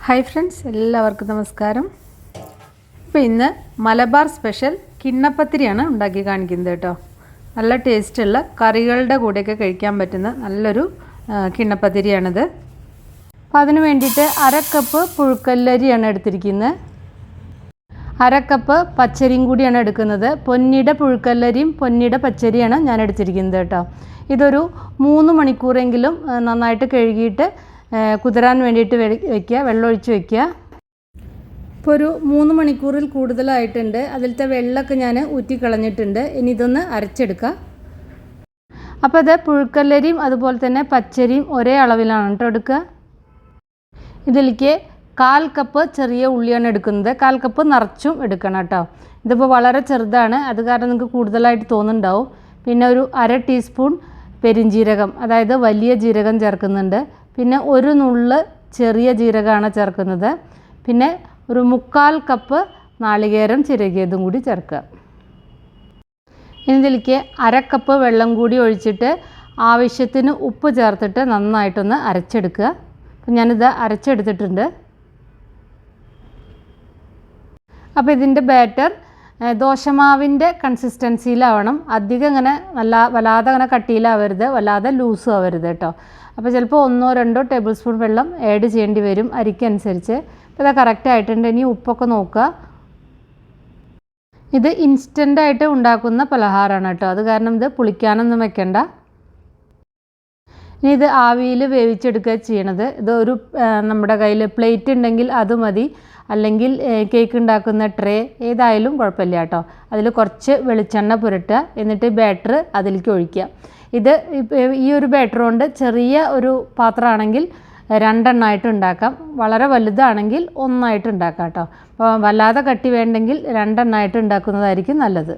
Hi friends, എല്ലാവർക്കും നമസ്കാരം. ഇപ്പോൾ ഇന്ന് മലബാർ സ്പെഷ്യൽ കിണ്ണപ്പത്തിരിയാണ് ഉണ്ടാക്കി കാണിക്കുന്നത് കേട്ടോ. നല്ല ടേസ്റ്റുള്ള കറികളുടെ കൂടെയൊക്കെ കഴിക്കാൻ പറ്റുന്ന നല്ലൊരു കിണ്ണപ്പത്തിരിയാണിത്. അപ്പോൾ അതിന് വേണ്ടിയിട്ട് 1/2 കപ്പ് പുഴുക്കല്ലരിയാണ് എടുത്തിരിക്കുന്നത്. 1/2 കപ്പ് പച്ചരിയും കൂടിയാണ് എടുക്കുന്നത്. പൊന്നിയുടെ പുഴുക്കല്ലരിയും പൊന്നിയുടെ പച്ചരിയാണ് ഞാൻ എടുത്തിരിക്കുന്നത് കേട്ടോ. ഇതൊരു 3 മണിക്കൂറെങ്കിലും നന്നായിട്ട് കഴുകിയിട്ട് കുതിരാൻ വേണ്ടിയിട്ട് വയ്ക്കുക, വെള്ളമൊഴിച്ച് വയ്ക്കുക. ഇപ്പോൾ ഒരു 3 മണിക്കൂറിൽ കൂടുതലായിട്ടുണ്ട്. അതിലത്തെ വെള്ളമൊക്കെ ഞാൻ ഊറ്റിക്കളഞ്ഞിട്ടുണ്ട്. ഇനി ഇതൊന്ന് അരച്ചെടുക്കുക. അപ്പോൾ അത് പുഴുക്കല്ലരിയും അതുപോലെ തന്നെ പച്ചരിയും ഒരേ അളവിലാണ് കേട്ടോ എടുക്കുക. ഇതിലേക്ക് 1/4 കപ്പ് ചെറിയ ഉള്ളിയാണ് എടുക്കുന്നത്. 1/4 കപ്പ് നിറച്ചും എടുക്കണം കേട്ടോ. ഇതിപ്പോൾ വളരെ ചെറുതാണ്, അത് കാരണം നിങ്ങൾക്ക് കൂടുതലായിട്ട് തോന്നുന്നുണ്ടാവും. പിന്നെ ഒരു 1/2 ടീസ്പൂൺ പെരിഞ്ജീരകം, അതായത് വലിയ ജീരകം ചേർക്കുന്നുണ്ട്. പിന്നെ ഒരു നുള്ള് ചെറിയ ജീരകമാണ് ചേർക്കുന്നത്. പിന്നെ ഒരു 3/4 കപ്പ് നാളികേരം ചിരകിയതും കൂടി ചേർക്കുക. ഇനി ഇതിലേക്ക് 1/2 കപ്പ് വെള്ളം കൂടി ഒഴിച്ചിട്ട് ആവശ്യത്തിന് ഉപ്പ് ചേർത്തിട്ട് നന്നായിട്ടൊന്ന് അരച്ചെടുക്കുക. അപ്പം ഞാനിത് അരച്ചെടുത്തിട്ടുണ്ട്. അപ്പോൾ ഇതിൻ്റെ ബാറ്റർ ദോശമാവിൻ്റെ കൺസിസ്റ്റൻസിയിലാവണം. അധികം ഇങ്ങനെ വല്ലാതെ അങ്ങനെ കട്ടിയിലാവരുത്, വല്ലാതെ ലൂസും ആവരുത് കേട്ടോ. അപ്പോൾ ചിലപ്പോൾ 1-2 ടേബിൾ സ്പൂൺ വെള്ളം ആഡ് ചെയ്യേണ്ടി വരും അരിക്കനുസരിച്ച്. അപ്പോൾ ഇത് കറക്റ്റ് ആയിട്ടുണ്ട്. ഇനി ഉപ്പൊക്കെ നോക്കുക. ഇത് ഇൻസ്റ്റൻ്റായിട്ട് ഉണ്ടാക്കുന്ന പലഹാരമാണ് കേട്ടോ, അത് കാരണം ഇത് പുളിക്കാനൊന്നും വെക്കണ്ട. ഇനി ഇത് ആവിയിൽ വേവിച്ചെടുക്കുക ചെയ്യണത്. ഇത് ഒരു നമ്മുടെ കയ്യിൽ പ്ലേറ്റ് ഉണ്ടെങ്കിൽ അത് മതി, അല്ലെങ്കിൽ കേക്ക് ഉണ്ടാക്കുന്ന ട്രേ ഏതായാലും കുഴപ്പമില്ല കേട്ടോ. അതിൽ കുറച്ച് വെളിച്ചെണ്ണ പുരട്ടുക, എന്നിട്ട് ബാറ്റർ അതിലേക്ക് ഒഴിക്കുക. ഇത് ഈ ഒരു ബാറ്റർ കൊണ്ട് ചെറിയ ഒരു പാത്രമാണെങ്കിൽ 2 എണ്ണമായിട്ട് ഉണ്ടാക്കാം, വളരെ വലുതാണെങ്കിൽ 1 ആയിട്ട് ഉണ്ടാക്കാം കേട്ടോ. അപ്പോൾ വല്ലാതെ കട്ടി വേണ്ടെങ്കിൽ 2 എണ്ണമായിട്ട് ഉണ്ടാക്കുന്നതായിരിക്കും നല്ലത്.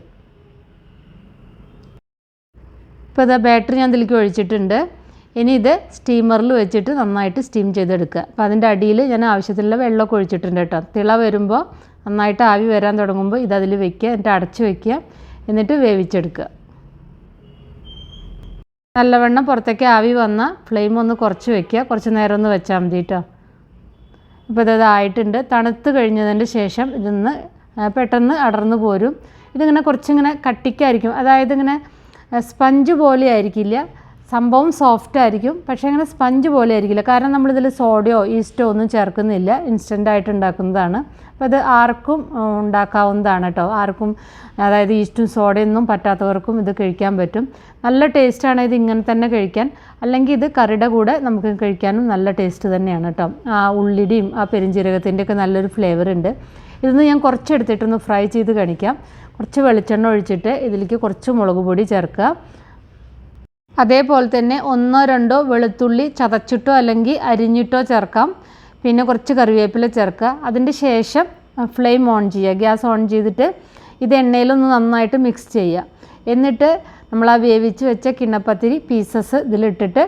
ഇപ്പോൾ ഇത് ബാറ്റർ ഞാൻ ഇതിലേക്ക് ഒഴിച്ചിട്ടുണ്ട്. ഇനി ഇത് സ്റ്റീമറിൽ വെച്ചിട്ട് നന്നായിട്ട് സ്റ്റീം ചെയ്തെടുക്കുക. അപ്പോൾ അതിൻ്റെ അടിയിൽ ഞാൻ ആവശ്യത്തിലുള്ള വെള്ളമൊക്കെ ഒഴിച്ചിട്ടുണ്ട് കേട്ടോ. തിള വരുമ്പോൾ നന്നായിട്ട് ആവി വരാൻ തുടങ്ങുമ്പോൾ ഇതതിൽ വെക്കുക, എന്നിട്ട് അടച്ച് വയ്ക്കുക, എന്നിട്ട് വേവിച്ചെടുക്കുക. നല്ലവണ്ണം പുറത്തേക്ക് ആവി വന്നാൽ ഫ്ലെയിം ഒന്ന് കുറച്ച് വയ്ക്കുക, കുറച്ച് നേരം ഒന്ന് വെച്ചാൽ മതി കേട്ടോ. അപ്പോൾ ഇതായിട്ടുണ്ട്. തണുത്ത് കഴിഞ്ഞതിന് ശേഷം ഇതൊന്ന് പെട്ടെന്ന് അടർന്നു പോരും. ഇതിങ്ങനെ കുറച്ചിങ്ങനെ കട്ടിക്കായിരിക്കും, അതായത് ഇങ്ങനെ സ്പഞ്ച് പോലെ ആയിരിക്കില്ല. സംഭവം സോഫ്റ്റ് ആയിരിക്കും, പക്ഷേ അങ്ങനെ സ്പഞ്ച് പോലെ ആയിരിക്കില്ല. കാരണം നമ്മളിതിൽ സോഡയോ ഈസ്റ്റോ ഒന്നും ചേർക്കുന്നില്ല, ഇൻസ്റ്റൻ്റായിട്ട് ഉണ്ടാക്കുന്നതാണ്. അപ്പോൾ അത് ആർക്കും ഉണ്ടാക്കാവുന്നതാണ് കേട്ടോ. ആർക്കും, അതായത് ഈസ്റ്റും സോഡയൊന്നും പറ്റാത്തവർക്കും ഇത് കഴിക്കാൻ പറ്റും. നല്ല ടേസ്റ്റാണ് ഇത് ഇങ്ങനെ തന്നെ കഴിക്കാൻ. അല്ലെങ്കിൽ ഇത് കറിയുടെ കൂടെ നമുക്ക് കഴിക്കാനും നല്ല ടേസ്റ്റ് തന്നെയാണ് കേട്ടോ. ആ ഉള്ളിയുടെയും ആ പെരിഞ്ജീരകത്തിൻ്റെയൊക്കെ നല്ലൊരു ഫ്ലേവർ ഉണ്ട്. ഇതൊന്ന് ഞാൻ കുറച്ചെടുത്തിട്ടൊന്ന് ഫ്രൈ ചെയ്ത് കാണിക്കാം. കുറച്ച് വെളിച്ചെണ്ണ ഒഴിച്ചിട്ട് ഇതിലേക്ക് കുറച്ച് മുളക് പൊടി ചേർക്കുക. അതേപോലെ തന്നെ 1-2 വെളുത്തുള്ളി ചതച്ചിട്ടോ അല്ലെങ്കിൽ അരിഞ്ഞിട്ടോ ചേർക്കാം. പിന്നെ കുറച്ച് കറിവേപ്പില ചേർക്കുക. അതിൻ്റെ ശേഷം ഫ്ലെയിം ഓൺ ചെയ്യുക, ഗ്യാസ് ഓൺ ചെയ്തിട്ട് ഇത് എണ്ണയിലൊന്ന് നന്നായിട്ട് മിക്സ് ചെയ്യുക. എന്നിട്ട് നമ്മൾ ആ വേവിച്ച് വെച്ച കിണ്ണപ്പത്തിരി പീസസ് ഇതിലിട്ടിട്ട്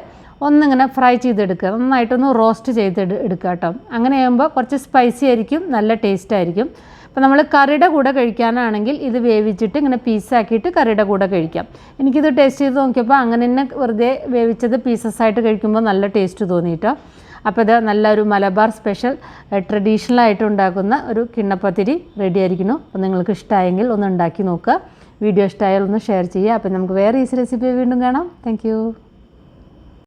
ഒന്നിങ്ങനെ ഫ്രൈ ചെയ്തെടുക്കുക. നന്നായിട്ടൊന്ന് റോസ്റ്റ് എടുക്കുക കേട്ടോ. അങ്ങനെ ആകുമ്പോൾ കുറച്ച് സ്പൈസി ആയിരിക്കും, നല്ല ടേസ്റ്റ് ആയിരിക്കും. അപ്പോൾ നമ്മൾ കറിയുടെ കൂടെ കഴിക്കാനാണെങ്കിൽ ഇത് വേവിച്ചിട്ട് ഇങ്ങനെ പീസാക്കിയിട്ട് കറിയുടെ കൂടെ കഴിക്കാം. എനിക്കിത് ടേസ്റ്റ് ചെയ്ത് നോക്കിയപ്പോൾ അങ്ങനെ തന്നെ വെറുതെ വേവിച്ചത് പീസസ്സായിട്ട് കഴിക്കുമ്പോൾ നല്ല ടേസ്റ്റ് തോന്നിയിട്ടോ. അപ്പോൾ ഇത് നല്ലൊരു മലബാർ സ്പെഷ്യൽ ട്രഡീഷണൽ ആയിട്ട് ഉണ്ടാക്കുന്ന ഒരു കിണ്ണപ്പത്തിരി റെഡി ആയിരിക്കുന്നു. അപ്പോൾ നിങ്ങൾക്ക് ഇഷ്ടമായെങ്കിൽ ഒന്ന് ഉണ്ടാക്കി നോക്കുക. വീഡിയോ ഇഷ്ടമായാൽ ഒന്ന് ഷെയർ ചെയ്യുക. അപ്പോൾ നമുക്ക് വേറെ ഈസി റെസിപ്പി വീണ്ടും കാണാം. താങ്ക്